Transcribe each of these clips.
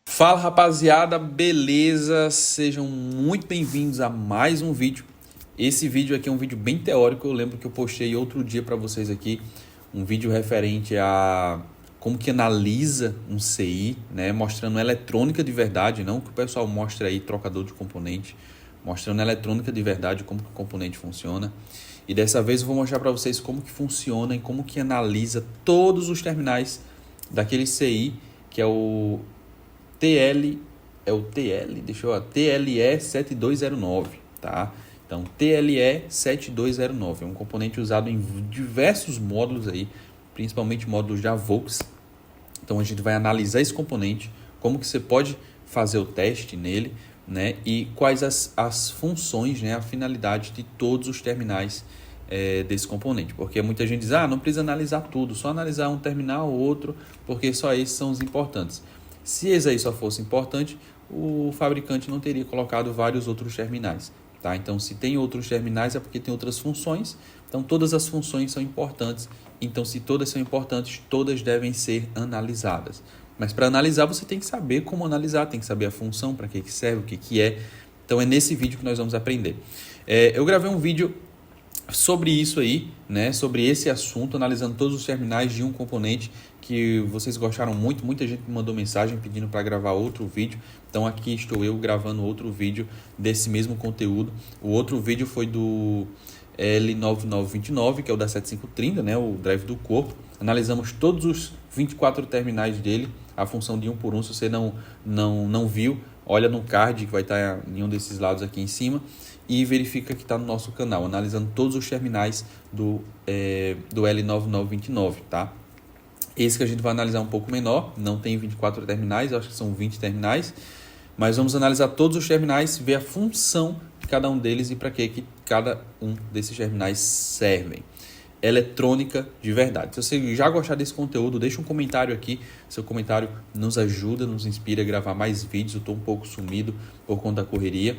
Fala rapaziada, beleza? Sejam muito bem-vindos a mais um vídeo. Esse vídeo aqui é um vídeo bem teórico. Eu lembro que eu postei outro dia para vocês aqui um vídeo referente a como que analisa um CI, né? Mostrando eletrônica de verdade, não que o pessoal mostra aí trocador de componente, mostrando eletrônica de verdade, como que o componente funciona. E dessa vez eu vou mostrar para vocês como que funciona e como que analisa todos os terminais daquele CI, que é o TLE 7209, tá? Então, TLE 7209 é um componente usado em diversos módulos aí, principalmente módulos de AVOX. Então, a gente vai analisar esse componente, como que você pode fazer o teste nele, né? E quais as funções, né? A finalidade de todos os terminais desse componente. Porque muita gente diz, não precisa analisar tudo, só analisar um terminal ou outro, porque só esses são os importantes. Se esse aí só fosse importante, o fabricante não teria colocado vários outros terminais, tá? Então, se tem outros terminais é porque tem outras funções. Então, todas as funções são importantes. Então, se todas são importantes, todas devem ser analisadas. Mas para analisar, você tem que saber como analisar, tem que saber a função, para que serve, o que é. Então, é nesse vídeo que nós vamos aprender. Eu gravei um vídeo sobre isso aí, né? Sobre esse assunto, analisando todos os terminais de um componente que vocês gostaram muito. Muita gente me mandou mensagem pedindo para gravar outro vídeo. Então aqui estou eu gravando outro vídeo desse mesmo conteúdo. O outro vídeo foi do L9929, que é o da 7530, né? O drive do corpo. Analisamos todos os 24 terminais dele, a função de um por um. Se você não viu, olha no card que vai estar em um desses lados aqui em cima e verifica que está no nosso canal, analisando todos os terminais do L9929, tá? Esse que a gente vai analisar um pouco menor, não tem 24 terminais, acho que são 20 terminais, mas vamos analisar todos os terminais, ver a função de cada um deles e para que cada um desses terminais servem. Eletrônica de verdade. Se você já gostar desse conteúdo, deixa um comentário aqui. Seu comentário nos ajuda, nos inspira a gravar mais vídeos. Eu estou um pouco sumido por conta da correria,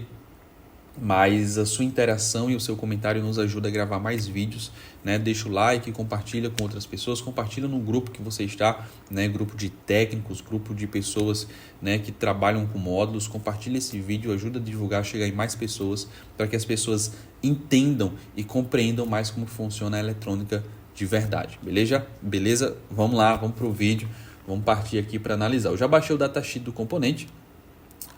mas a sua interação e o seu comentário nos ajuda a gravar mais vídeos, né? Deixa o like, compartilha com outras pessoas, compartilha no grupo que você está, né? Grupo de técnicos, grupo de pessoas, né, que trabalham com módulos. Compartilha esse vídeo, ajuda a divulgar, chegar em mais pessoas, para que as pessoas entendam e compreendam mais como funciona a eletrônica de verdade, beleza? Beleza? Vamos lá, vamos para o vídeo, vamos partir aqui para analisar. Eu já baixei o datasheet do componente,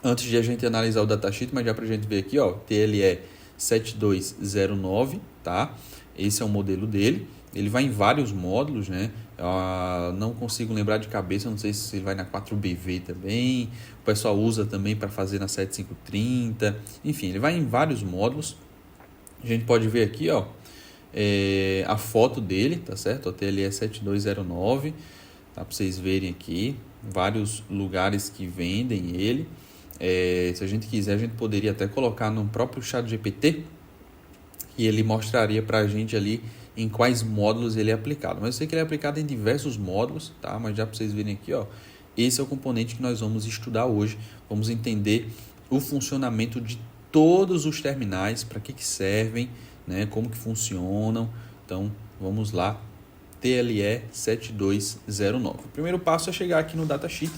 antes de a gente analisar o datasheet, mas já para a gente ver aqui, ó, TLE 7209, tá? Esse é o modelo dele. Ele vai em vários módulos, né? Não consigo lembrar de cabeça, não sei se ele vai na 4BV também. O pessoal usa também para fazer na 7530. Enfim, ele vai em vários módulos. A gente pode ver aqui, ó, a foto dele, tá certo? O TLE 7209, tá? Para vocês verem aqui, vários lugares que vendem ele. Se a gente quiser, a gente poderia até colocar no próprio ChatGPT e ele mostraria para a gente ali em quais módulos ele é aplicado. Mas eu sei que ele é aplicado em diversos módulos, tá? Mas já para vocês verem aqui, ó, esse é o componente que nós vamos estudar hoje. Vamos entender o funcionamento de todos os terminais, para que servem, né? Como que funcionam. Então, vamos lá. TLE 7209. O primeiro passo é chegar aqui no datasheet.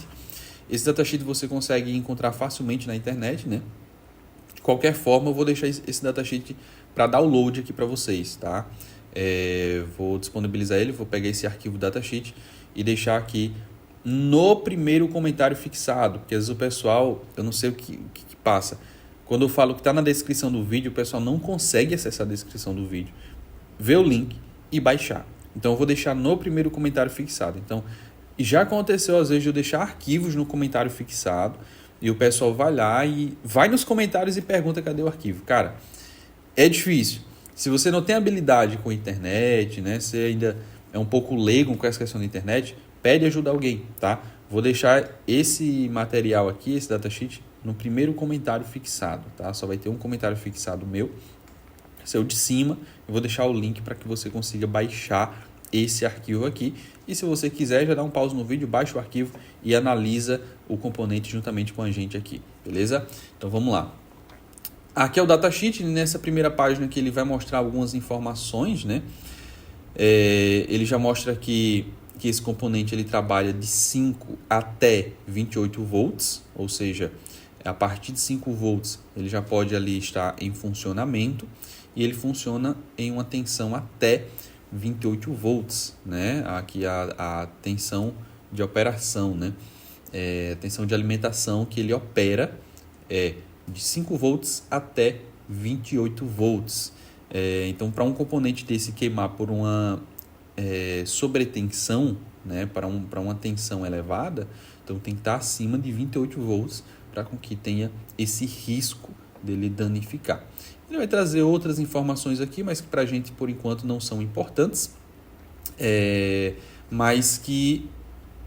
Esse datasheet você consegue encontrar facilmente na internet, né? De qualquer forma, eu vou deixar esse datasheet para download aqui para vocês, tá? Vou disponibilizar ele, vou pegar esse arquivo datasheet e deixar aqui no primeiro comentário fixado, porque às vezes o pessoal, eu não sei o que passa. Quando eu falo que está na descrição do vídeo, o pessoal não consegue acessar a descrição do vídeo, ver o link e baixar. Então, eu vou deixar no primeiro comentário fixado. Então, e já aconteceu às vezes de eu deixar arquivos no comentário fixado e o pessoal vai lá e vai nos comentários e pergunta cadê o arquivo. Cara, é difícil. Se você não tem habilidade com a internet, né, você ainda é um pouco leigo com essa questão da internet, pede ajuda a alguém, tá? Vou deixar esse material aqui, esse datasheet, no primeiro comentário fixado, tá? Só vai ter um comentário fixado meu, esse é o de cima. Eu vou deixar o link para que você consiga baixar esse arquivo aqui. E se você quiser, já dá um pause no vídeo, baixa o arquivo e analisa o componente juntamente com a gente aqui, beleza? Então vamos lá. Aqui é o datasheet, nessa primeira página que ele vai mostrar algumas informações, né? Ele já mostra aqui que esse componente ele trabalha de 5 até 28 volts, ou seja, a partir de 5 volts ele já pode ali estar em funcionamento e ele funciona em uma tensão até 28 volts, né? Aqui a tensão de operação, né? A tensão de alimentação que ele opera é de 5 volts até 28 volts. Então, para um componente desse queimar por uma sobretensão, né, para uma tensão elevada, então tem que estar acima de 28 volts para que tenha esse risco dele danificar. Ele vai trazer outras informações aqui, mas que para a gente, por enquanto, não são importantes, mas que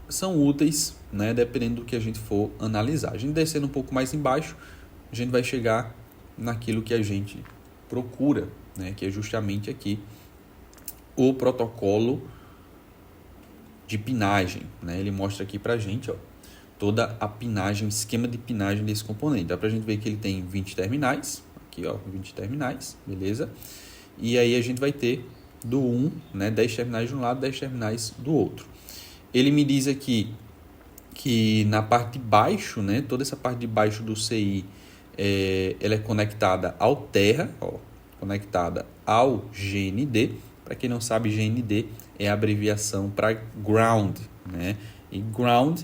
são úteis, né, dependendo do que a gente for analisar. A gente descendo um pouco mais embaixo, a gente vai chegar naquilo que a gente procura, né, que é justamente aqui o protocolo de pinagem, né? Ele mostra aqui para a gente, ó, toda a pinagem, o esquema de pinagem desse componente. Dá para a gente ver que ele tem 20 terminais, aqui ó, 20 terminais, beleza? E aí a gente vai ter do 1, né, 10 terminais de um lado, 10 terminais do outro. Ele me diz aqui que na parte de baixo, né, toda essa parte de baixo do CI, ela é conectada ao terra, ó, conectada ao GND. Para quem não sabe, GND é a abreviação para ground, né? E ground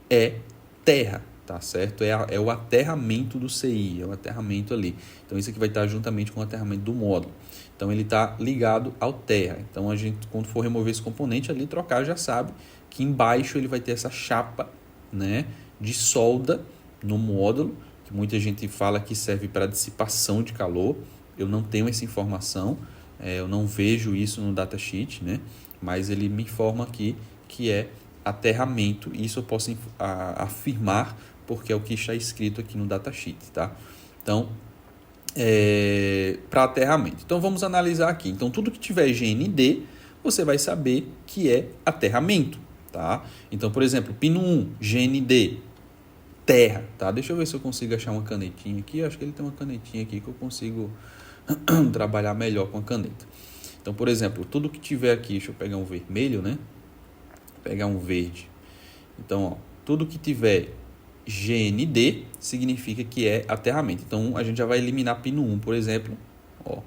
é terra, tá certo? É o aterramento do CI, é o aterramento ali. Então, isso aqui vai estar juntamente com o aterramento do módulo. Então, ele está ligado ao terra. Então, a gente, quando for remover esse componente ali, trocar, já sabe que embaixo ele vai ter essa chapa, né, de solda no módulo, que muita gente fala que serve para dissipação de calor. Eu não tenho essa informação. Eu não vejo isso no datasheet, né? Mas ele me informa aqui que é aterramento. Isso eu posso afirmar porque é o que está escrito aqui no datasheet, tá? Então, para aterramento. Então, vamos analisar aqui. Então, tudo que tiver GND, você vai saber que é aterramento, tá? Então, por exemplo, pino 1, GND, terra, tá? Deixa eu ver se eu consigo achar uma canetinha aqui. Eu acho que ele tem uma canetinha aqui que eu consigo trabalhar melhor com a caneta. Então, por exemplo, tudo que tiver aqui, deixa eu pegar um vermelho, né? Pegar um verde. Então, ó, tudo que tiver GND significa que é aterramento. Então, a gente já vai eliminar pino 1, por exemplo, ó,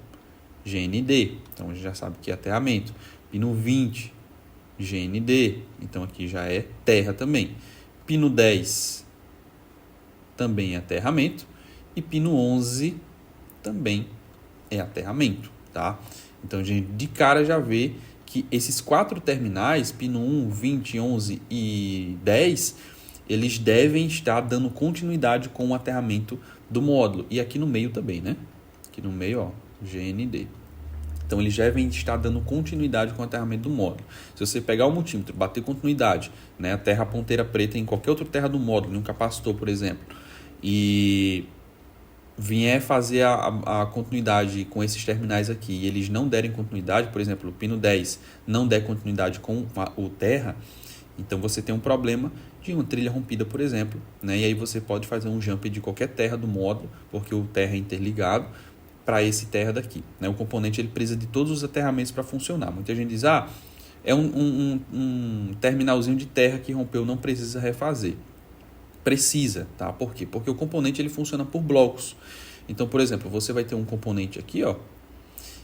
GND. Então, a gente já sabe que é aterramento. Pino 20, GND. Então, aqui já é terra também. Pino 10 também é aterramento. E pino 11 também é aterramento, tá? Então, a gente de cara já vê que esses 4 terminais, pino 1, 20, 11 e 10, eles devem estar dando continuidade com o aterramento do módulo. E aqui no meio também, né? Aqui no meio, ó, GND. Então, eles devem estar dando continuidade com o aterramento do módulo. Se você pegar o multímetro, bater continuidade, né, a terra ponteira preta em qualquer outra terra do módulo, em um capacitor, por exemplo, e vier fazer a continuidade com esses terminais aqui e eles não derem continuidade, por exemplo, o pino 10 não der continuidade com o terra, então você tem um problema de uma trilha rompida, por exemplo, né? E aí você pode fazer um jump de qualquer terra do módulo, porque o terra é interligado para esse terra daqui, né? O componente ele precisa de todos os aterramentos para funcionar. Muita gente diz, é um terminalzinho de terra que rompeu, não precisa refazer. Precisa, tá? Por quê? Porque o componente ele funciona por blocos. Então, por exemplo, você vai ter um componente aqui, ó,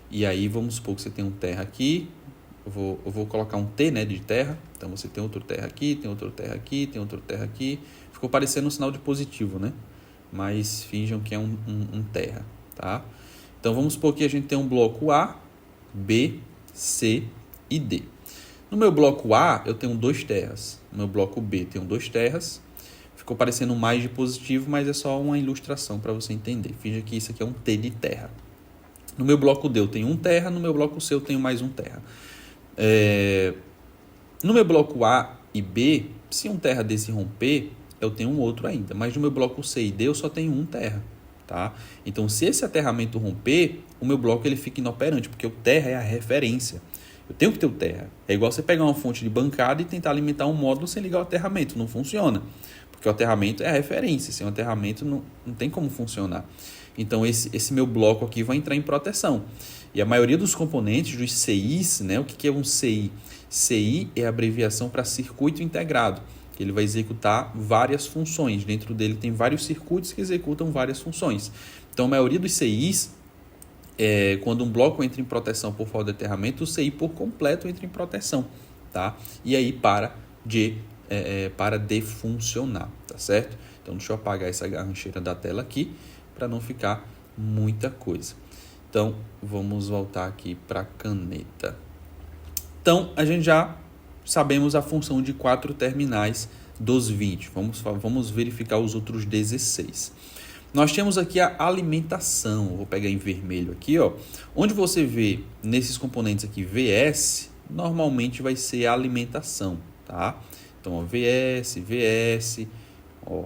e aí vamos supor que você tem um terra aqui, eu vou colocar um T, né, de terra. Então, você tem outro terra aqui, tem outro terra aqui, tem outro terra aqui. Ficou parecendo um sinal de positivo, né? Mas finjam que é um terra, tá? Então, vamos supor que a gente tem um bloco A, B, C e D. No meu bloco A, eu tenho 2 terras. No meu bloco B, tenho 2 terras. Ficou parecendo mais de positivo, mas é só uma ilustração para você entender. Finja que isso aqui é um T de terra. No meu bloco D eu tenho 1 terra, no meu bloco C eu tenho mais 1 terra. No meu bloco A e B, se um terra desse romper, eu tenho um outro ainda. Mas no meu bloco C e D eu só tenho 1 terra. Tá? Então, se esse aterramento romper, o meu bloco ele fica inoperante, porque o terra é a referência. Eu tenho que ter o terra. É igual você pegar uma fonte de bancada e tentar alimentar um módulo sem ligar o aterramento. Não funciona. Porque o aterramento é a referência. Sem o aterramento não tem como funcionar. Então, esse meu bloco aqui vai entrar em proteção. E a maioria dos componentes dos CIs, né? O que é um CI? CI é a abreviação para circuito integrado, que ele vai executar várias funções. Dentro dele tem vários circuitos que executam várias funções. Então, a maioria dos CIs, quando um bloco entra em proteção por falta de aterramento, o CI por completo entra em proteção, tá? E aí para de funcionar, tá certo? Então, deixa eu apagar essa garrancheira da tela aqui, para não ficar muita coisa. Então, vamos voltar aqui para a caneta. Então, a gente já sabemos a função de 4 terminais dos 20. Vamos verificar os outros 16. Nós temos aqui a alimentação. Vou pegar em vermelho aqui, ó. Onde você vê nesses componentes aqui VS, normalmente vai ser a alimentação, tá? Então, ó, VS, ó,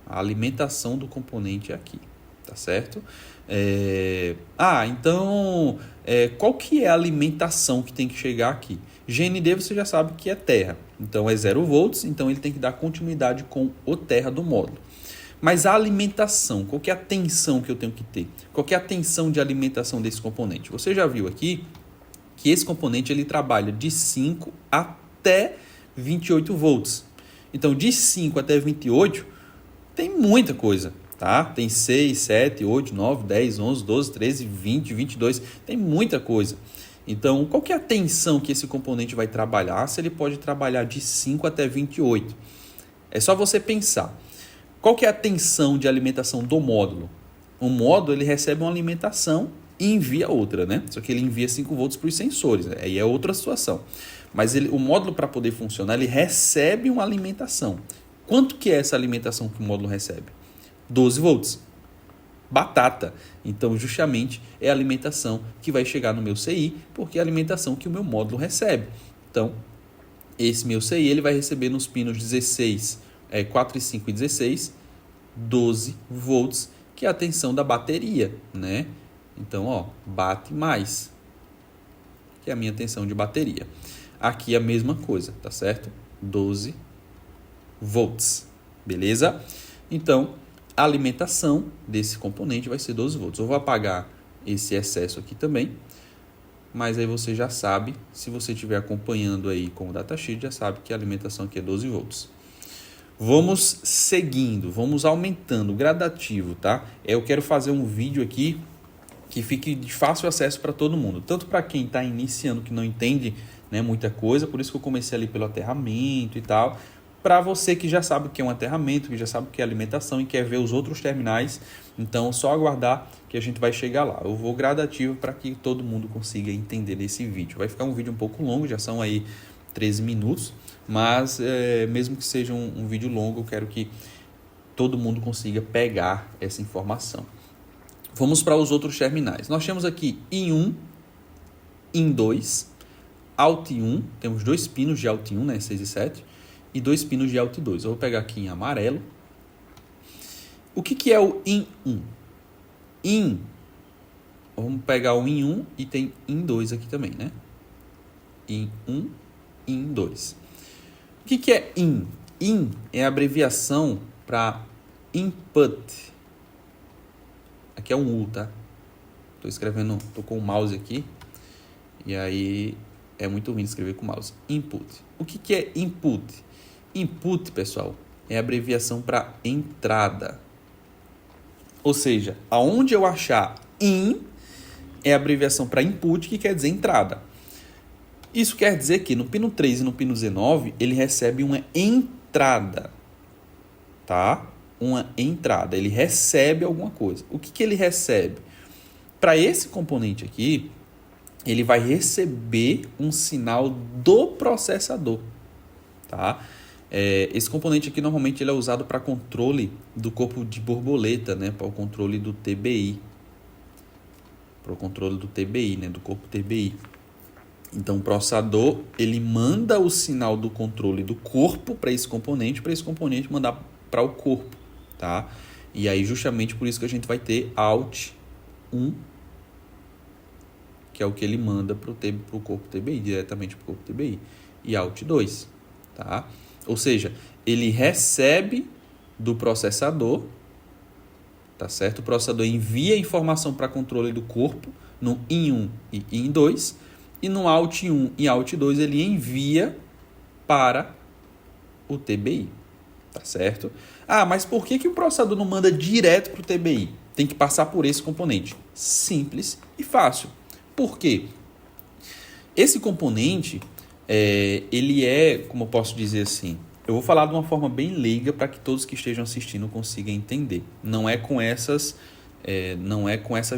a alimentação do componente é aqui, tá certo? Então, qual que é a alimentação que tem que chegar aqui? GND você já sabe que é terra, então é 0 volts, então ele tem que dar continuidade com o terra do módulo. Mas a alimentação, qual que é a tensão que eu tenho que ter? Qual que é a tensão de alimentação desse componente? Você já viu aqui que esse componente ele trabalha de 5 até 28 volts. Então, de 5 até 28, tem muita coisa. Tá? Tem 6, 7, 8, 9, 10, 11, 12, 13, 20, 22, tem muita coisa. Então, qual que é a tensão que esse componente vai trabalhar? Se ele pode trabalhar de 5 até 28. É só você pensar. Qual que é a tensão de alimentação do módulo? O módulo ele recebe uma alimentação e envia outra, né? Só que ele envia 5 volts para os sensores, aí é outra situação. Mas o módulo, para poder funcionar, ele recebe uma alimentação. Quanto que é essa alimentação que o módulo recebe? 12 volts. Batata. Então, justamente, é a alimentação que vai chegar no meu CI, porque é a alimentação que o meu módulo recebe. Então, esse meu CI ele vai receber nos pinos 16, 4 e 5 e 16, 12 volts, que é a tensão da bateria, né? Então, ó, bate mais, que é a minha tensão de bateria. Aqui é a mesma coisa, tá certo? 12 volts, beleza? Então, a alimentação desse componente vai ser 12 volts. Eu vou apagar esse excesso aqui também, mas aí você já sabe, se você estiver acompanhando aí com o datasheet, já sabe que a alimentação aqui é 12 volts. Vamos seguindo, vamos aumentando, gradativo, tá? Eu quero fazer um vídeo aqui que fique de fácil acesso para todo mundo, tanto para quem está iniciando, que não entende, né, muita coisa, por isso que eu comecei ali pelo aterramento e tal, para você que já sabe o que é um aterramento, que já sabe o que é alimentação e quer ver os outros terminais, então só aguardar que a gente vai chegar lá. Eu vou gradativo para que todo mundo consiga entender esse vídeo. Vai ficar um vídeo um pouco longo, já são aí 13 minutos, mas mesmo que seja um vídeo longo, eu quero que todo mundo consiga pegar essa informação. Vamos para os outros terminais. Nós temos aqui IN1, IN2, Out1, temos 2 pinos de Out1, né, 6 e 7, e 2 pinos de Out2. Eu vou pegar aqui em amarelo. O que é o IN1? Vamos pegar o IN1 e tem IN2 aqui também, né? IN1, IN2. O que é IN? IN é a abreviação para Input. Aqui é um U, tá? Tô com o mouse aqui, e aí é muito ruim de escrever com o mouse. Input. O que é Input? Input, pessoal, é a abreviação para entrada. Ou seja, aonde eu achar IN é a abreviação para input, que quer dizer entrada. Isso quer dizer que no pino 3 e no pino 19, ele recebe uma entrada, tá? Uma entrada, ele recebe alguma coisa. O que ele recebe? Para esse componente aqui, ele vai receber um sinal do processador, tá? Esse componente aqui, normalmente, ele é usado para controle do corpo de borboleta, né? Para o controle do TBI. Para o controle do TBI, né? Do corpo TBI. Então, o processador, ele manda o sinal do controle do corpo para esse componente mandar para o corpo, tá? E aí, justamente por isso que a gente vai ter Out 1, que é o que ele manda para o corpo TBI, diretamente para o corpo TBI. E Out 2, tá? Ou seja, ele recebe do processador, tá certo? O processador envia a informação para controle do corpo no IN1 e IN2, e no Alt 1 e Alt 2 ele envia para o TBI, tá certo? Ah, mas por que o processador não manda direto para o TBI? Tem que passar por esse componente. Simples e fácil. Por quê? Esse componente, ele é, como eu posso dizer assim, eu vou falar de uma forma bem leiga para que todos que estejam assistindo consigam entender. Não é com essas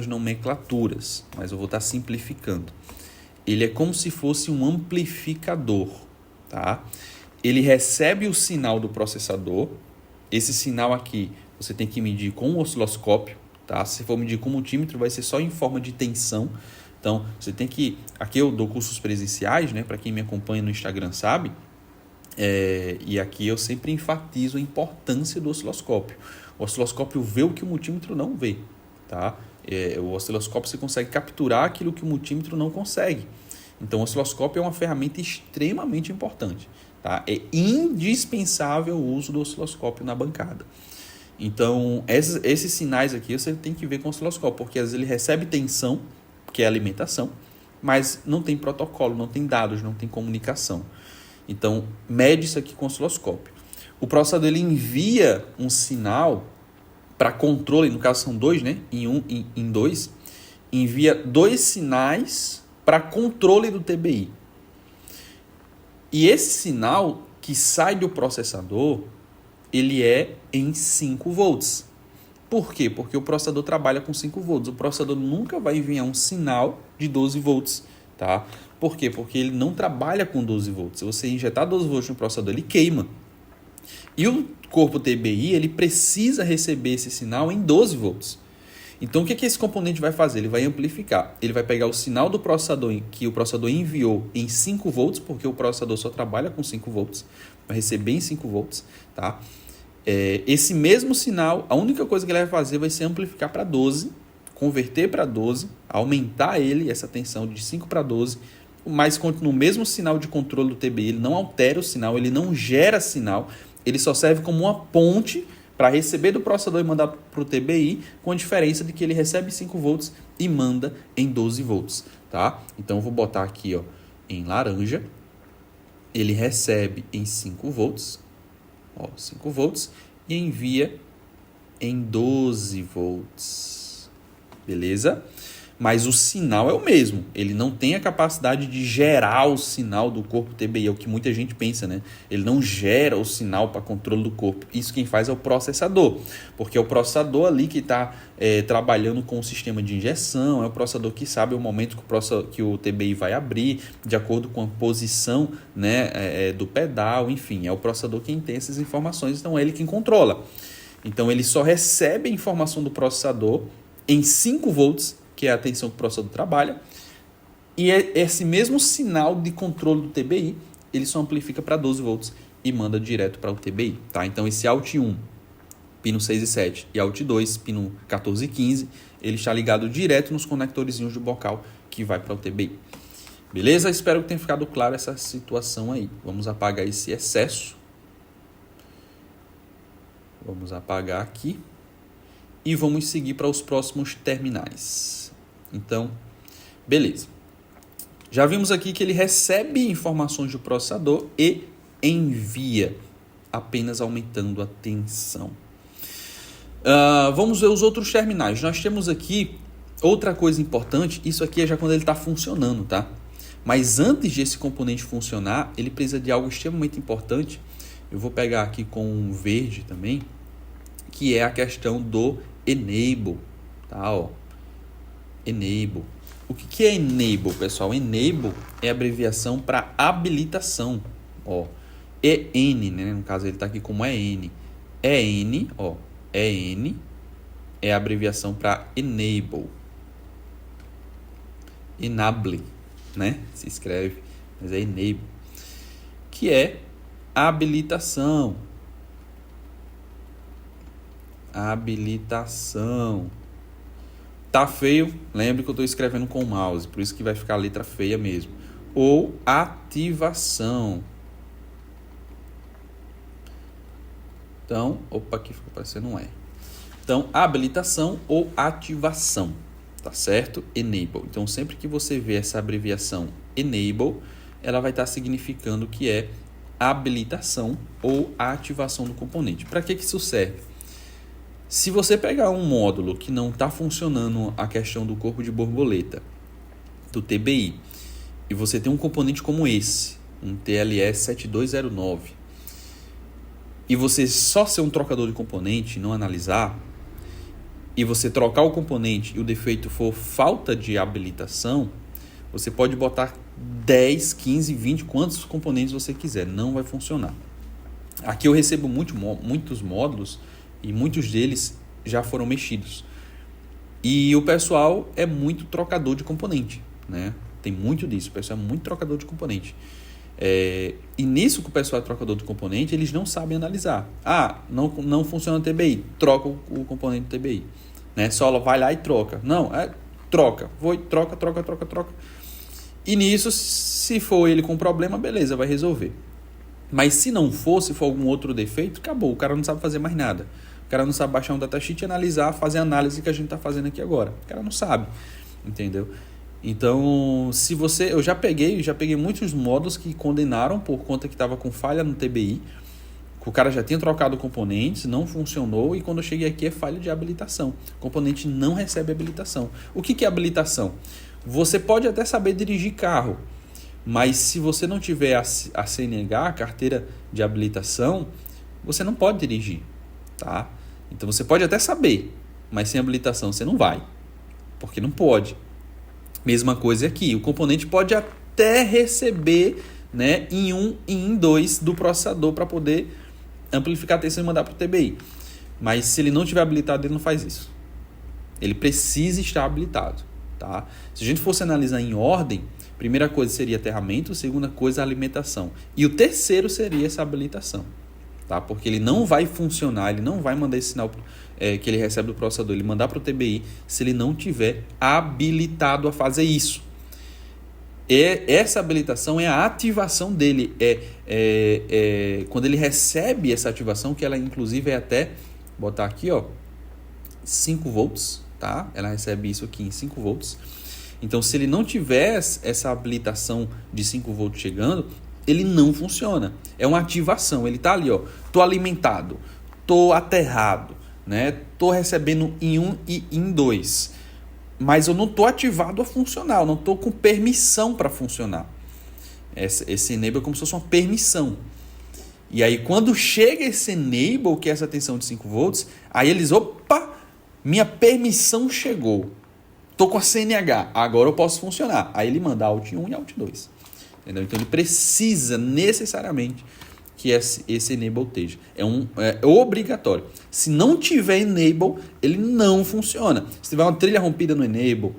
nomenclaturas, mas eu vou estar simplificando. Ele é como se fosse um amplificador, tá? Ele recebe o sinal do processador. Esse sinal aqui você tem que medir com um osciloscópio, tá? Se for medir com um multímetro, vai ser só em forma de tensão. Então, você tem que... Aqui eu dou cursos presenciais, né? Para quem me acompanha no Instagram sabe. E aqui eu sempre enfatizo a importância do osciloscópio. O osciloscópio vê o que o multímetro não vê, tá? O osciloscópio você consegue capturar aquilo que o multímetro não consegue. Então, o osciloscópio é uma ferramenta extremamente importante, tá? É indispensável o uso do osciloscópio na bancada. Então, esses sinais aqui você tem que ver com o osciloscópio, porque às vezes ele recebe tensão, que é alimentação, mas não tem protocolo, não tem dados, não tem comunicação. Então, mede isso aqui com o osciloscópio. O processador ele envia um sinal para controle, no caso são dois, né? Em dois, envia 2 sinais para controle do TBI. E esse sinal que sai do processador, ele é em 5 volts. Por quê? Porque o processador trabalha com 5 volts. O processador nunca vai enviar um sinal de 12 volts, tá? Por quê? Porque ele não trabalha com 12 volts. Se você injetar 12 volts no processador, ele queima. E o corpo TBI, ele precisa receber esse sinal em 12 volts. Então, o que esse componente vai fazer? Ele vai amplificar. Ele vai pegar o sinal do processador que o processador enviou em 5 volts, porque o processador só trabalha com 5 volts. Vai receber em 5 volts, tá? Esse mesmo sinal, a única coisa que ele vai fazer vai ser amplificar para 12, converter para 12, aumentar essa tensão de 5 para 12, mas continua o mesmo sinal de controle do TBI, ele não altera o sinal, ele não gera sinal, ele só serve como uma ponte para receber do processador e mandar para o TBI, com a diferença de que ele recebe 5 volts e manda em 12 volts, tá? Então eu vou botar aqui, ó, em laranja, ele recebe em 5 volts, 5 volts, e envia em 12 volts. Beleza? Mas o sinal é o mesmo. Ele não tem a capacidade de gerar o sinal do corpo TBI. É o que muita gente pensa, né? Ele não gera o sinal para controle do corpo. Isso quem faz é o processador. Porque é o processador ali que está trabalhando com o sistema de injeção. É o processador que sabe o momento que o TBI vai abrir, de acordo com a posição, né, do pedal. Enfim, é o processador quem tem essas informações. Então, é ele quem controla. Então, ele só recebe a informação do processador em 5 volts, que é a tensão que o processador trabalha, e esse mesmo sinal de controle do TBI, ele só amplifica para 12 volts e manda direto para o TBI, tá? Então, esse Alt 1, pino 6 e 7, e Alt 2, pino 14 e 15, ele está ligado direto nos conectorzinhos de bocal que vai para o TBI. Beleza? Espero que tenha ficado claro essa situação aí. Vamos apagar esse excesso. Vamos apagar aqui. E vamos seguir para os próximos terminais. Então, beleza. Já vimos aqui que ele recebe informações do processador e envia, apenas aumentando a tensão. Vamos ver os outros terminais. Nós temos aqui outra coisa importante. Isso aqui é já quando ele está funcionando, tá? Mas antes desse componente funcionar, ele precisa de algo extremamente importante. Eu vou pegar aqui com um verde também, que é a questão do enable, tá? Enable. O que é enable, pessoal? Enable é abreviação para habilitação. EN, né? No caso ele está aqui como EN. EN, EN é a abreviação para enable. Enable, né? Se escreve, mas é enable, que é habilitação. Habilitação. Tá feio? Lembre que eu estou escrevendo com o mouse, por isso que vai ficar a letra feia mesmo. Ou ativação. Então, aqui ficou parecendo um E. Então, habilitação ou ativação, tá certo? Enable. Então, sempre que você vê essa abreviação enable, ela vai estar significando que é a habilitação ou a ativação do componente. Para que isso serve? Se você pegar um módulo que não está funcionando a questão do corpo de borboleta, do TBI, e você tem um componente como esse, um TLS 7209, e você só ser um trocador de componente, não analisar, e você trocar o componente e o defeito for falta de habilitação, você pode botar 10, 15, 20, quantos componentes você quiser, não vai funcionar. Aqui eu recebo muitos módulos e muitos deles já foram mexidos. E o pessoal é muito trocador de componente, né? Tem muito disso, o pessoal é muito trocador de componente. E nisso que o pessoal é trocador de componente, eles não sabem analisar. Não funciona o TBI, troca o componente do TBI. Né? Só vai lá e troca. Não, troca. Troca. E nisso, se for ele com problema, beleza, vai resolver. Mas se não for, se for algum outro defeito, acabou. O cara não sabe fazer mais nada. O cara não sabe baixar um datasheet, analisar, fazer a análise que a gente está fazendo aqui agora. O cara não sabe, entendeu? Então, eu já peguei muitos módulos que condenaram por conta que estava com falha no TBI. O cara já tinha trocado componentes, não funcionou, e quando eu cheguei aqui é falha de habilitação. O componente não recebe habilitação. O que é habilitação? Você pode até saber dirigir carro, mas se você não tiver a CNH, a carteira de habilitação, você não pode dirigir, tá? Então você pode até saber, mas sem habilitação você não vai, porque não pode. Mesma coisa aqui, o componente pode até receber, né, em 1 e em 2 do processador para poder amplificar a tensão e mandar para o TBI. Mas se ele não tiver habilitado, ele não faz isso. Ele precisa estar habilitado, tá? Se a gente fosse analisar em ordem, primeira coisa seria aterramento, segunda coisa alimentação. E o terceiro seria essa habilitação, tá? Porque ele não vai funcionar, ele não vai mandar esse sinal que ele recebe do processador, ele mandar para o TBI se ele não tiver habilitado a fazer isso. Essa habilitação é a ativação dele. Quando ele recebe essa ativação, que ela inclusive é até, botar aqui, ó, 5 volts, tá? Ela recebe isso aqui em 5 volts. Então, se ele não tiver essa habilitação de 5 volts chegando, ele não funciona. É uma ativação. Ele tá ali, ó, tô alimentado, tô aterrado, né? Tô recebendo em 1 e em 2. Mas eu não estou ativado a funcionar, eu não estou com permissão para funcionar. Esse enable é como se fosse uma permissão. E aí, quando chega esse enable, que é essa tensão de 5 volts, aí eles, opa, minha permissão chegou. Estou com a CNH, agora eu posso funcionar. Aí ele manda Alt 1 e Alt 2. Entendeu? Então ele precisa necessariamente que esse enable esteja. É obrigatório. Se não tiver enable, ele não funciona. Se tiver uma trilha rompida no enable,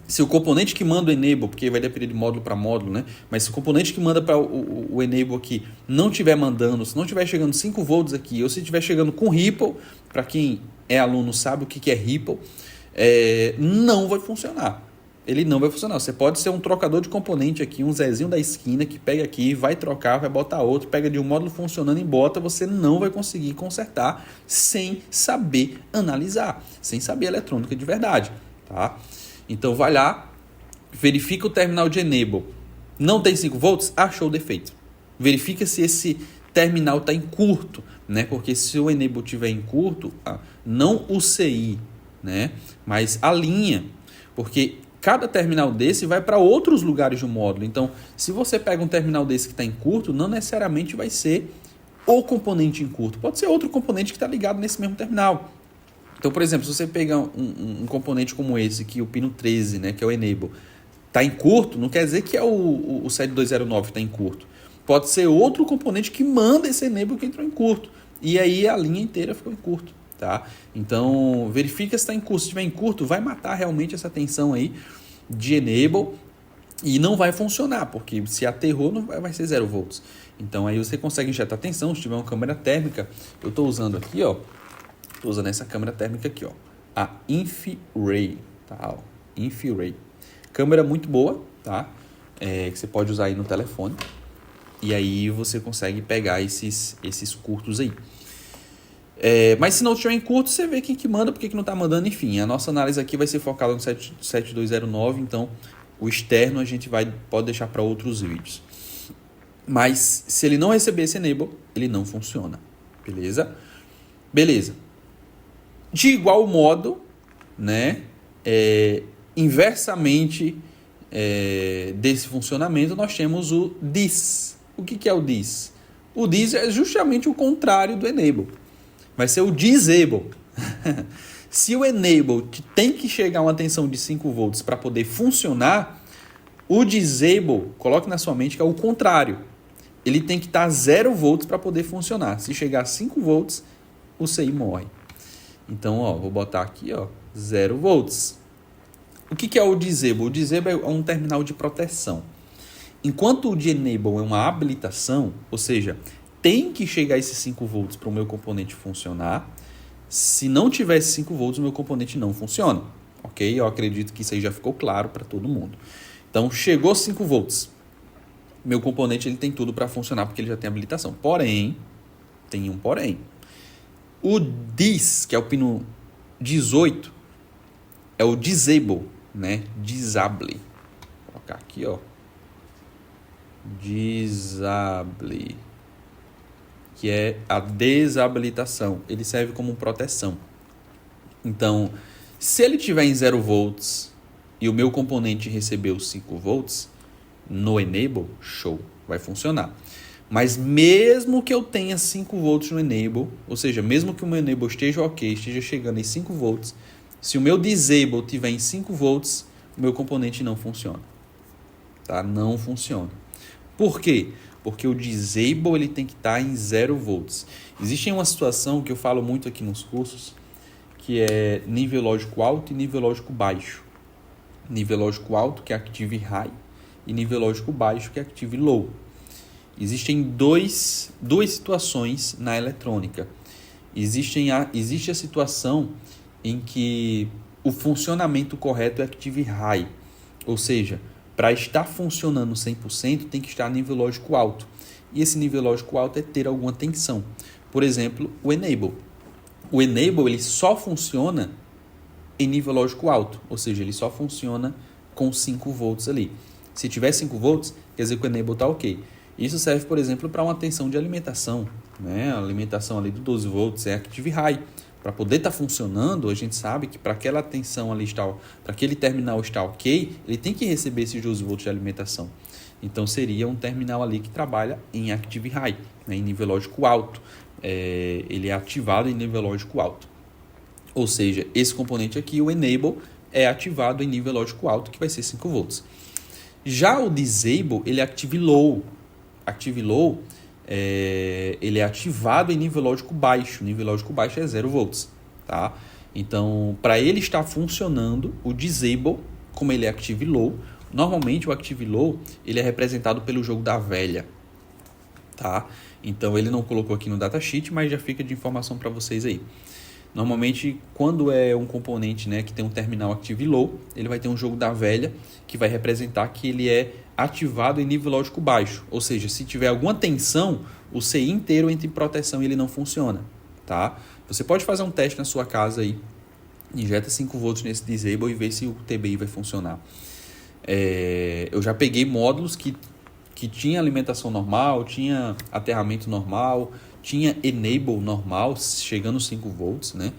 se o componente que manda o enable, porque vai depender de módulo para módulo, né? Mas se o componente que manda para o enable aqui não estiver mandando, se não estiver chegando 5 volts aqui, ou se estiver chegando com ripple, para quem é aluno sabe o que é ripple, não vai funcionar. Ele não vai funcionar. Você pode ser um trocador de componente aqui, um Zezinho da esquina que pega aqui, vai trocar, vai botar outro, pega de um módulo funcionando e bota, você não vai conseguir consertar sem saber analisar, sem saber eletrônica de verdade, tá? Então vai lá, verifica o terminal de enable. Não tem 5 volts? Achou o defeito. Verifica se esse terminal está em curto, né? Porque se o enable estiver em curto, não o CI, né? Mas a linha, porque cada terminal desse vai para outros lugares do módulo. Então, se você pega um terminal desse que está em curto, não necessariamente vai ser o componente em curto. Pode ser outro componente que está ligado nesse mesmo terminal. Então, por exemplo, se você pegar um componente como esse, que o pino 13, né, que é o enable, está em curto, não quer dizer que é o 7209 que está em curto. Pode ser outro componente que manda esse enable que entrou em curto. E aí a linha inteira ficou em curto. Tá? Então, verifica se está em curto. Se estiver em curto, vai matar realmente essa tensão aí de enable e não vai funcionar, porque se aterrou, não vai ser 0 volts. Então, aí você consegue injetar tensão. Se tiver uma câmera térmica, eu estou usando aqui, ó, estou usando essa câmera térmica aqui, ó, a InfiRay, tá? InfiRay. Câmera muito boa, tá? Que você pode usar aí no telefone. E aí você consegue pegar esses curtos aí. Mas se não estiver em curto, você vê quem que manda, por que não está mandando, enfim. A nossa análise aqui vai ser focada no 7209, então O externo a gente pode deixar para outros vídeos. Mas se ele não receber esse enable, ele não funciona. Beleza? Beleza. De igual modo, né, inversamente desse funcionamento, nós temos o this. O que é o this? O this é justamente o contrário do enable. Vai ser o disable. Se o enable tem que chegar a uma tensão de 5 volts para poder funcionar, o disable, coloque na sua mente que é o contrário. Ele tem que estar 0 volts para poder funcionar. Se chegar a 5 volts, o CI morre. Então, vou botar aqui, 0 volts. O que é o disable? O disable é um terminal de proteção. Enquanto o de enable é uma habilitação, ou seja, tem que chegar a esses 5 volts para o meu componente funcionar. Se não tiver esses 5 volts, o meu componente não funciona. Ok? Eu acredito que isso aí já ficou claro para todo mundo. Então, chegou 5 volts. Meu componente ele tem tudo para funcionar porque ele já tem habilitação. Porém, tem um porém. O this, que é o pino 18, é o disable, né? Disable. Vou colocar aqui, Disable, que é a desabilitação. Ele serve como proteção. Então, se ele tiver em 0 volts e o meu componente recebeu 5 volts, no enable, show, vai funcionar. Mas mesmo que eu tenha 5 volts no enable, ou seja, mesmo que o meu enable esteja ok, esteja chegando em 5 volts, se o meu disable tiver em 5 volts, o meu componente não funciona. Tá? Não funciona. Por quê? Porque o disable ele tem que estar em 0 volts. Existe uma situação que eu falo muito aqui nos cursos, que é nível lógico alto e nível lógico baixo. Nível lógico alto, que é Active High, e nível lógico baixo, que é Active Low. Existem duas situações na eletrônica. Existe a situação em que o funcionamento correto é Active High, ou seja, para estar funcionando 100% tem que estar a nível lógico alto. E esse nível lógico alto é ter alguma tensão. Por exemplo, o enable. O enable ele só funciona em nível lógico alto, ou seja, ele só funciona com 5 volts ali. Se tiver 5 volts, quer dizer que o enable está ok. Isso serve, por exemplo, para uma tensão de alimentação. Né? A alimentação ali do 12 volts é Active High. Para poder estar funcionando, a gente sabe que para aquela tensão ali para aquele terminal estar ok, ele tem que receber esses 12 volts de alimentação. Então seria um terminal ali que trabalha em Active High, né? Em nível lógico alto. Ele é ativado em nível lógico alto. Ou seja, esse componente aqui, o enable, é ativado em nível lógico alto, que vai ser 5 volts. Já o disable, ele é Active Low. Active Low, ele é ativado em nível lógico baixo. Nível lógico baixo é 0 volts. Tá? Então, para ele estar funcionando, o disable, como ele é Active Low, normalmente o Active Low ele é representado pelo jogo da velha. Tá? Então, ele não colocou aqui no datasheet, mas já fica de informação para vocês aí. Normalmente, quando é um componente, né, que tem um terminal Active Low, ele vai ter um jogo da velha que vai representar que ele é ativado em nível lógico baixo. Ou seja, se tiver alguma tensão, o CI inteiro entra em proteção e ele não funciona. Tá? Você pode fazer um teste na sua casa aí, injeta 5 volts nesse disable e vê se o TBI vai funcionar. Eu já peguei módulos que tinha alimentação normal, tinha aterramento normal, tinha enable normal, chegando 5 volts, né?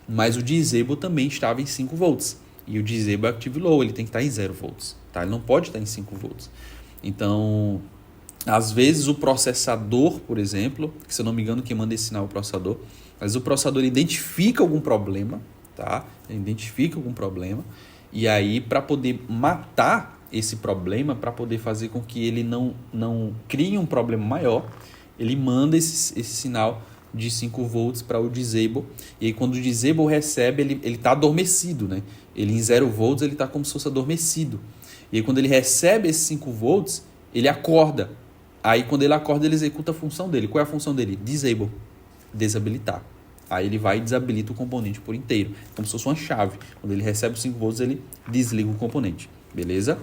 Mas o disable também estava em 5 volts. E o disable é Active Low, ele tem que estar em 0 volts. Tá? Ele não pode estar em 5 volts. Então, às vezes o processador, por exemplo, que se eu não me engano quem manda esse sinal é o processador, mas o processador identifica algum problema, tá? Ele identifica algum problema, e aí para poder matar esse problema, para poder fazer com que ele não crie um problema maior, ele manda esse sinal de 5 volts para o disable, e aí quando o disable recebe, ele está adormecido, né? Ele em 0 volts ele está como se fosse adormecido, e aí quando ele recebe esses 5 volts, ele acorda. Aí quando ele acorda, ele executa a função dele. Qual é a função dele? Disable, desabilitar. Aí ele vai e desabilita o componente por inteiro, como se fosse uma chave. Quando ele recebe os 5 volts, ele desliga o componente, beleza?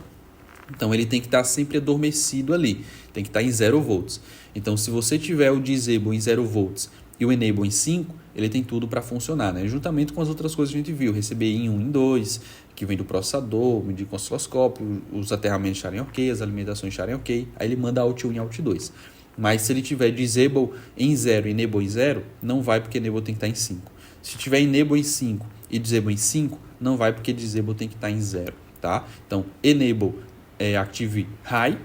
Então ele tem que estar sempre adormecido ali, tem que estar em 0 volts. Então se você tiver o disable em 0 volts e o Enable em 5, ele tem tudo para funcionar, né? Juntamente com as outras coisas que a gente viu, receber em 1 e em 2, que vem do processador, medir com osciloscópio, os aterramentos estarem ok, as alimentações estarem ok, aí ele manda Out 1 e Out 2. Mas se ele tiver Disable em 0 e Enable em 0, não vai porque Enable tem que estar em 5. Se tiver Enable em 5 e Disable em 5, não vai porque Disable tem que estar em 0, tá? Então, Enable é Active High,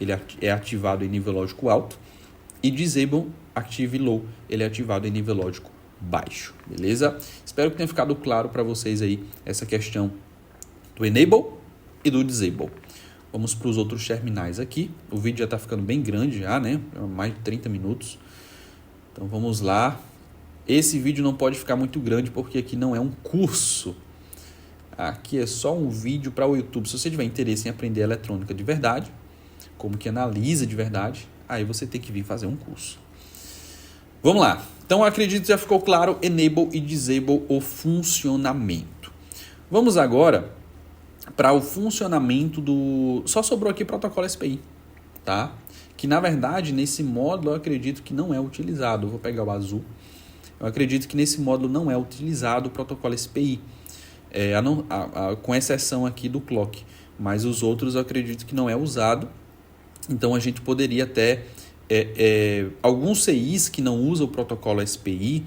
ele é ativado em nível lógico alto, e Disable Active Low, ele é ativado em nível lógico baixo, beleza? Espero que tenha ficado claro para vocês aí essa questão do Enable e do Disable. Vamos para os outros terminais aqui. O vídeo já está ficando bem grande já, né? Mais de 30 minutos. Então vamos lá. Esse vídeo não pode ficar muito grande porque aqui não é um curso. Aqui é só um vídeo para o YouTube. Se você tiver interesse em aprender eletrônica de verdade, como que analisa de verdade, aí você tem que vir fazer um curso. Vamos lá. Então, eu acredito que já ficou claro Enable e Disable o funcionamento. Vamos agora para o funcionamento do... Só sobrou aqui protocolo SPI, tá? Que, na verdade, nesse módulo eu acredito que não é utilizado. Eu vou pegar o azul. Eu acredito que nesse módulo não é utilizado o protocolo SPI, com exceção aqui do clock. Mas os outros eu acredito que não é usado. Então, a gente poderia até... alguns CIs que não usam o protocolo SPI,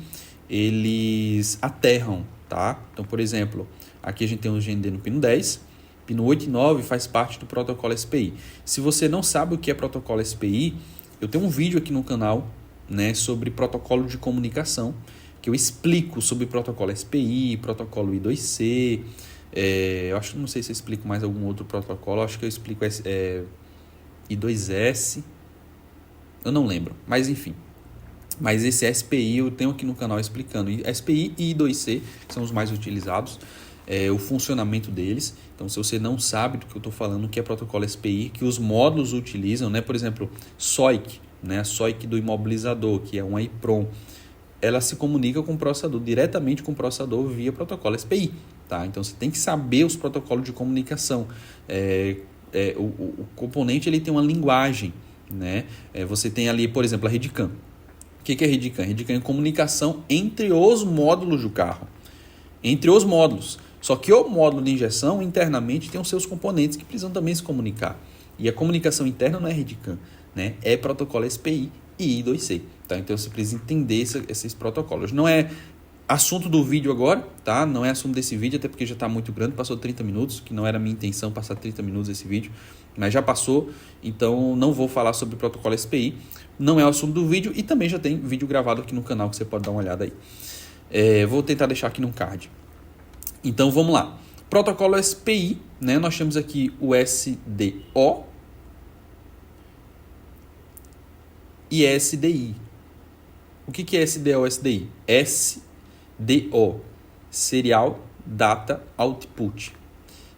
eles aterram, tá? Então, por exemplo, aqui a gente tem um GND no pino 10, pino 8 e 9 faz parte do protocolo SPI. Se você não sabe o que é protocolo SPI, eu tenho um vídeo aqui no canal, né, sobre protocolo de comunicação, que eu explico sobre protocolo SPI, protocolo I2C, eu acho que não sei se eu explico mais algum outro protocolo, acho que eu explico I2S, eu não lembro, mas enfim. Mas esse SPI eu tenho aqui no canal explicando. SPI e I2C são os mais utilizados, o funcionamento deles. Então, se você não sabe do que eu estou falando, que é protocolo SPI, que os módulos utilizam, né? Por exemplo, SOIC, né? A SOIC do imobilizador, que é um EEPROM, ela se comunica com o processador, diretamente com o processador via protocolo SPI. Tá? Então, você tem que saber os protocolos de comunicação. O componente ele tem uma linguagem, né? Você tem ali, por exemplo, a RedCam. O que é RedCam? RedCam é comunicação entre os módulos do carro. Entre os módulos. Só que o módulo de injeção, internamente, tem os seus componentes que precisam também se comunicar. E a comunicação interna não é RedCam, né? É protocolo SPI e I2C. Tá? Então, você precisa entender esses protocolos. Não é assunto do vídeo agora, tá? Não é assunto desse vídeo, até porque já está muito grande, passou 30 minutos, que não era a minha intenção passar 30 minutos esse vídeo, mas já passou, então não vou falar sobre protocolo SPI, não é o assunto do vídeo e também já tem vídeo gravado aqui no canal que você pode dar uma olhada aí. Vou tentar deixar aqui no card. Então vamos lá. Protocolo SPI, né? Nós temos aqui o SDO e SDI. O que é SDO e SDI? SDO, Serial Data Output.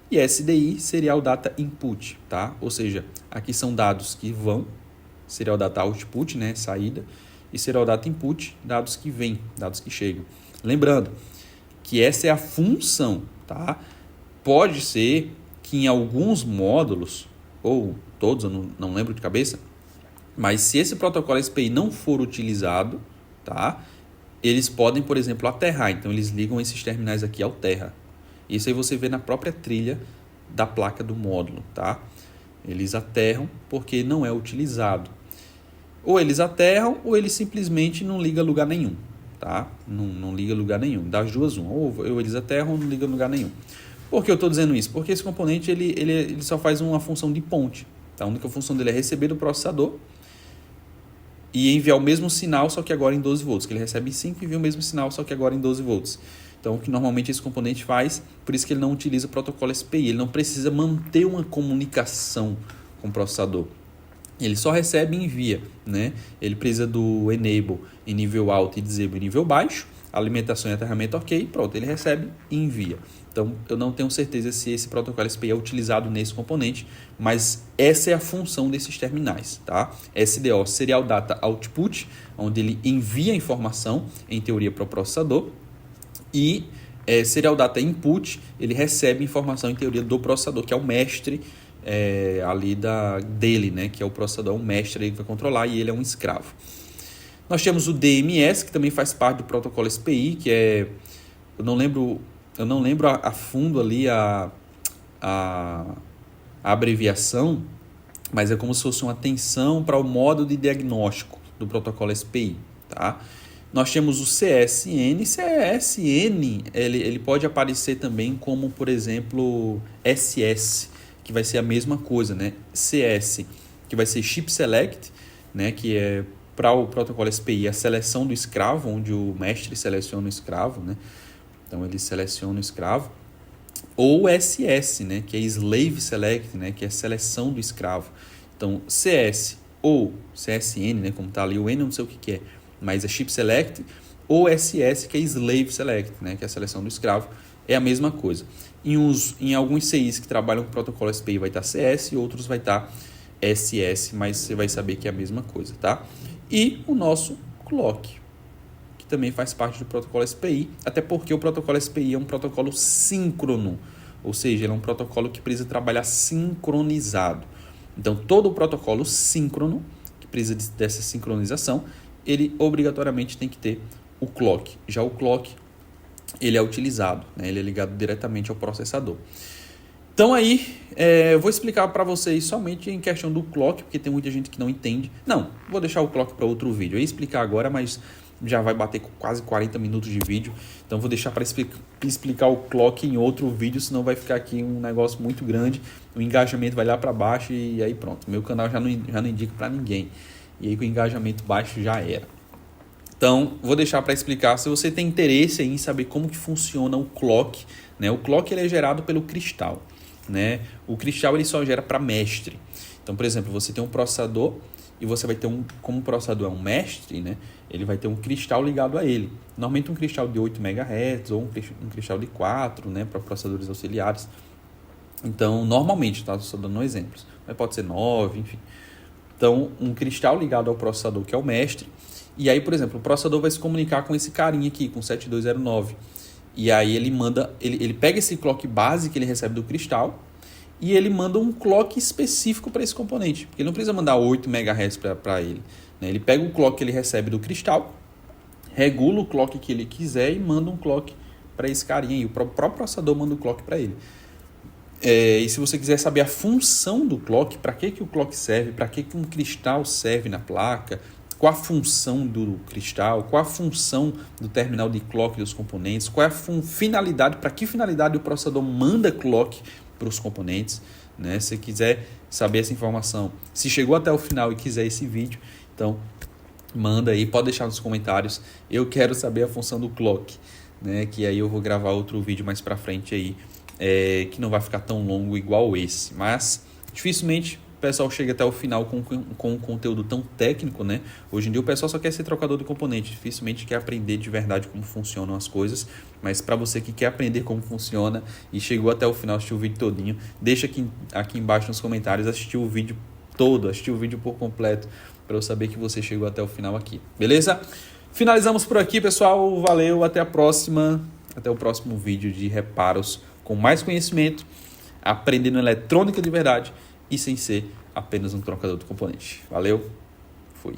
E SDI, Serial Data Input, tá? Ou seja, aqui são dados que vão, Serial Data Output, né, saída, e Serial Data Input, dados que vêm, dados que chegam. Lembrando que essa é a função, tá? Pode ser que em alguns módulos, ou todos, eu não lembro de cabeça, mas se esse protocolo SPI não for utilizado, tá? Eles podem, por exemplo, aterrar. Então, eles ligam esses terminais aqui ao terra. Isso aí você vê na própria trilha da placa do módulo, tá? Eles aterram porque não é utilizado. Ou eles aterram ou eles simplesmente não ligam a lugar nenhum, tá? Não liga a lugar nenhum. Das duas, uma. Ou eles aterram ou não ligam a lugar nenhum. Por que eu estou dizendo isso? Porque esse componente ele só faz uma função de ponte. Tá? A única função dele é receber do processador e enviar o mesmo sinal, só que agora em 12 volts. Que ele recebe 5 e envia o mesmo sinal, só que agora em 12 volts. Então, o que normalmente esse componente faz, por isso que ele não utiliza o protocolo SPI. Ele não precisa manter uma comunicação com o processador. Ele só recebe e envia, né? Ele precisa do Enable em nível alto e Disable em nível baixo. Alimentação e aterramento ok, pronto, ele recebe e envia. Então, eu não tenho certeza se esse protocolo SPI é utilizado nesse componente, mas essa é a função desses terminais, tá? SDO, Serial Data Output, onde ele envia a informação, em teoria, para o processador, e Serial Data Input, ele recebe informação, em teoria, do processador, que é o mestre ali dele, né? Que é o processador, é um mestre aí que vai controlar, e ele é um escravo. Nós temos o DMS, que também faz parte do protocolo SPI, que é... Eu não lembro a fundo ali a abreviação, mas é como se fosse uma atenção para o modo de diagnóstico do protocolo SPI, tá? Nós temos o CSN. CSN, ele pode aparecer também como, por exemplo, SS, que vai ser a mesma coisa, né? CS, que vai ser Chip Select, né? Que é para o protocolo SPI a seleção do escravo, onde o mestre seleciona o escravo, né? Então ele seleciona o escravo. Ou SS, né? Que é Slave Select, né? Que é seleção do escravo. Então CS ou CSN, né? Como está ali, o N eu não sei o que é, mas é Chip Select, ou SS, que é Slave Select, né? Que é a seleção do escravo, é a mesma coisa. Em alguns CIs que trabalham com o protocolo SPI vai estar CS e outros vai estar SS, mas você vai saber que é a mesma coisa, tá? E o nosso clock, que também faz parte do protocolo SPI, até porque o protocolo SPI é um protocolo síncrono, ou seja, ele é um protocolo que precisa trabalhar sincronizado. Então, todo o protocolo síncrono, que precisa dessa sincronização, ele obrigatoriamente tem que ter o clock. Já o clock, ele é utilizado, né? Ele é ligado diretamente ao processador. Então aí, eu vou explicar para vocês somente em questão do clock, porque tem muita gente que não entende. Não, vou deixar o clock para outro vídeo. Eu ia explicar agora, mas já vai bater quase 40 minutos de vídeo. Então vou deixar para explicar o clock em outro vídeo, senão vai ficar aqui um negócio muito grande. O engajamento vai lá para baixo e aí pronto. Meu canal já não indica para ninguém. E aí com o engajamento baixo já era. Então, vou deixar para explicar. Se você tem interesse em saber como que funciona o clock, né? O clock ele é gerado pelo cristal, né? O cristal ele só gera para mestre. Então, por exemplo, você tem um processador e você vai ter como o processador é um mestre, né? Ele vai ter um cristal ligado a ele. Normalmente um cristal de 8 MHz ou um cristal de 4, né? Para processadores auxiliares. Então, normalmente, tá? Estou dando exemplos. Mas pode ser 9, enfim. Então, um cristal ligado ao processador, que é o mestre. E aí, por exemplo, o processador vai se comunicar com esse carinha aqui, com 7209. E aí ele pega esse clock base que ele recebe do cristal e ele manda um clock específico para esse componente. Porque ele não precisa mandar 8 MHz para ele, né? Ele pega o clock que ele recebe do cristal, regula o clock que ele quiser e manda um clock para esse carinha. E o próprio processador manda o clock para ele. E se você quiser saber a função do clock, para que o clock serve, para que um cristal serve na placa, qual a função do cristal, qual a função do terminal de clock dos componentes, qual é a finalidade, para que finalidade o processador manda clock para os componentes, né? Se quiser saber essa informação, se chegou até o final e quiser esse vídeo, então manda aí, pode deixar nos comentários. Eu quero saber a função do clock, né? Que aí eu vou gravar outro vídeo mais para frente aí, que não vai ficar tão longo igual esse, mas dificilmente o pessoal chega até o final com um conteúdo tão técnico, né? Hoje em dia o pessoal só quer ser trocador de componente, dificilmente quer aprender de verdade como funcionam as coisas, mas para você que quer aprender como funciona e chegou até o final, assistiu o vídeo todinho, deixa aqui embaixo nos comentários, assistiu o vídeo todo, assistiu o vídeo por completo, para eu saber que você chegou até o final aqui, beleza? Finalizamos por aqui, pessoal, valeu, até a próxima, até o próximo vídeo de reparos com mais conhecimento, aprendendo eletrônica de verdade e sem ser apenas um trocador de componente. Valeu, fui.